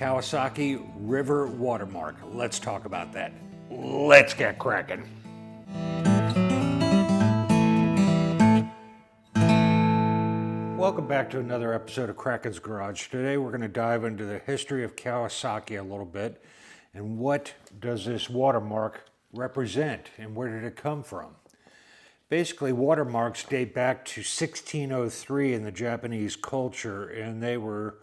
Kawasaki River Watermark. Let's talk about that. Let's get cracking. Welcome back to another episode of Kraken's Garage. Today we're going to dive into the history of Kawasaki a little bit and what does this watermark represent and where did it come from? Basically, watermarks date back to 1603 in the Japanese culture, and they were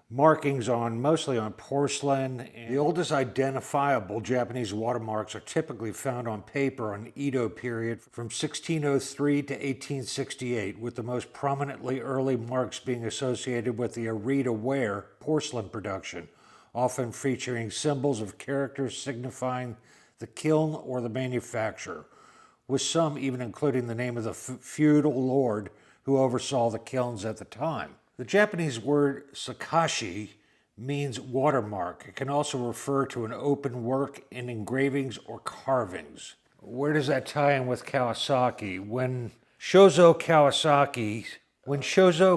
markings mostly on porcelain. The oldest identifiable Japanese watermarks are typically found on paper on the Edo period from 1603 to 1868, with the most prominently early marks being associated with the 𝕼𝕣𝕚 porcelain production, often featuring symbols of characters signifying the kiln or the manufacturer, with some even including the name of the feudal lord who oversaw the kilns at the time. The Japanese word sakashi means watermark. It can also refer to an open work in engravings or carvings. Where does that tie in with Kawasaki? When 𝕼𝕣𝕚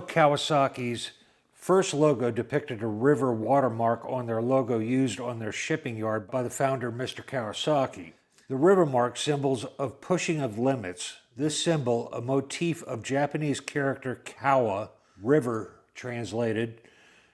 Kawasaki's first logo depicted a river watermark on their logo used on their shipping yard by the founder, Mr. Kawasaki. The river mark symbols of pushing of limits. This symbol, a motif of Japanese character kawa, river translated,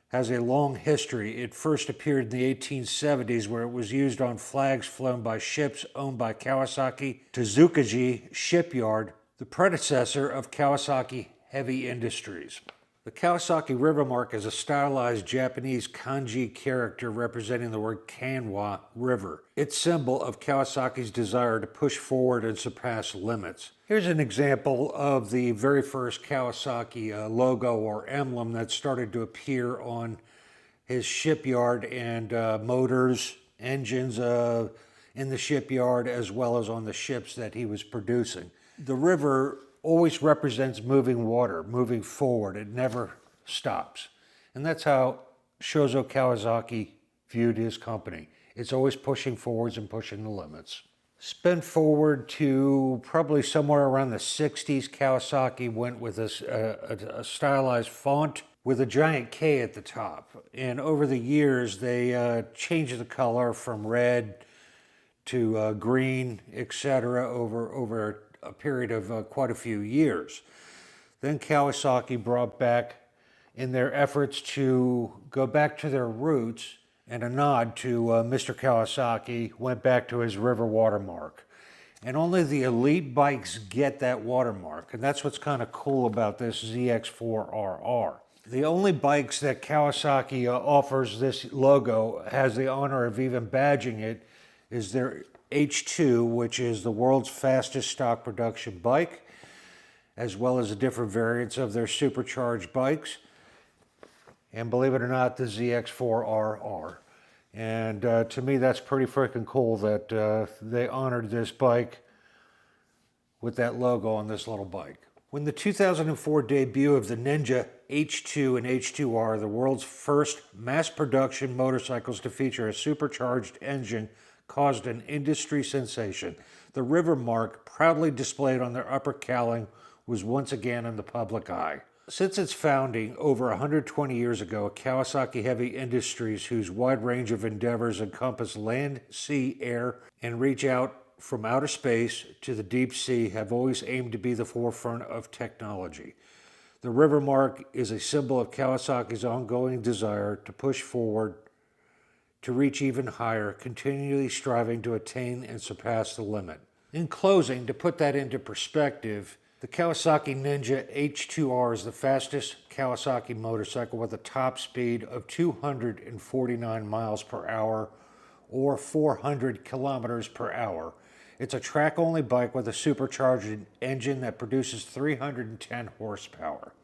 has a long history. It first appeared in the 1870s where it was used on flags flown by ships owned by Kawasaki Tezukaji Shipyard, the predecessor of Kawasaki Heavy Industries. The Kawasaki River Mark is a stylized Japanese kanji character representing the word kanwa, river. It's symbol of Kawasaki's desire to push forward and surpass limits. Here's an example of the very first Kawasaki logo or emblem that started to appear on his shipyard and motors, engines in the shipyard, as well as on the ships that he was producing. The river always represents moving water, moving forward. It never stops. And that's how 𝕼𝕣𝕚 Kawasaki viewed his company. It's always pushing forwards and pushing the limits. Spin forward to probably somewhere around the 60s, Kawasaki went with a stylized font with a giant K at the top. And over the years, they changed the color from red to green, etc. over a period of quite a few years. Then Kawasaki brought back, in their efforts to go back to their roots, and a nod to Mr. Kawasaki, went back to his river watermark. And only the elite bikes get that watermark, and that's what's kind of cool about this ZX4RR. The only bikes that Kawasaki offers this logo, has the honor of even badging it, is their H2, which is the world's fastest stock production bike, as well as the different variants of their supercharged bikes. And believe it or not, the ZX4RR. And to me, that's pretty freaking cool that they honored this bike with that logo on this little bike. When the 2004 debut of the Ninja H2 and H2R, the world's first mass production motorcycles to feature a supercharged engine, caused an industry sensation, the river mark, proudly displayed on their upper cowling, was once again in the public eye. Since its founding over 120 years ago, Kawasaki Heavy Industries, whose wide range of endeavors encompass land, sea, air, and reach out from outer space to the deep sea, have always aimed to be the forefront of technology. The river mark is a symbol of Kawasaki's ongoing desire to push forward, to reach even higher, continually striving to attain and surpass the limit. In closing, to put that into perspective, the Kawasaki Ninja H2R is the fastest Kawasaki motorcycle with a top speed of 249 miles per hour or 400 kilometers per hour. It's a track-only bike with a supercharged engine that produces 310 horsepower.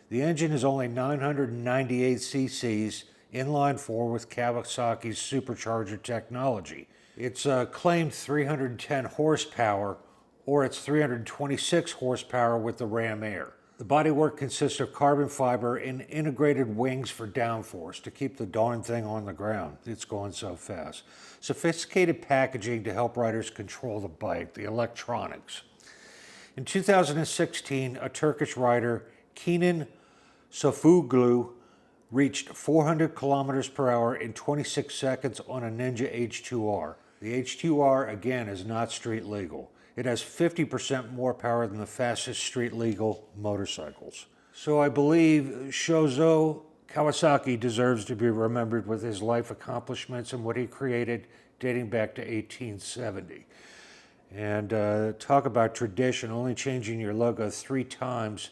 The engine is only 998 cc's, inline four with Kawasaki's supercharger technology. It's claimed 310 horsepower, or it's 326 horsepower with the Ram Air. The bodywork consists of carbon fiber and integrated wings for downforce to keep the darn thing on the ground. It's going so fast. Sophisticated packaging to help riders control the bike, the electronics. In 2016, a Turkish rider, Kenan Sofuoğlu, reached 400 kilometers per hour in 26 seconds on a Ninja H2R. The H2R, again, is not street legal. It has 50% more power than the fastest street legal motorcycles. So I believe Shozo Kawasaki deserves to be remembered with his life accomplishments and what he created dating back to 1870. And talk about tradition, only changing your logo 3 times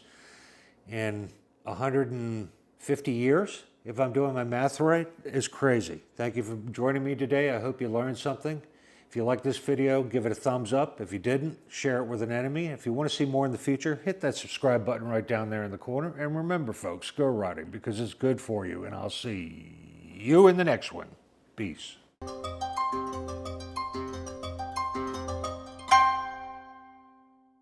in 150 years, if I'm doing my math right, is crazy. Thank you for joining me today. I hope you learned something. If you like this video, give it a thumbs up. If you didn't, share it with an enemy. If you want to see more in the future, hit that subscribe button right down there in the corner. And remember, folks, go riding because it's good for you. And I'll see you in the next one. Peace.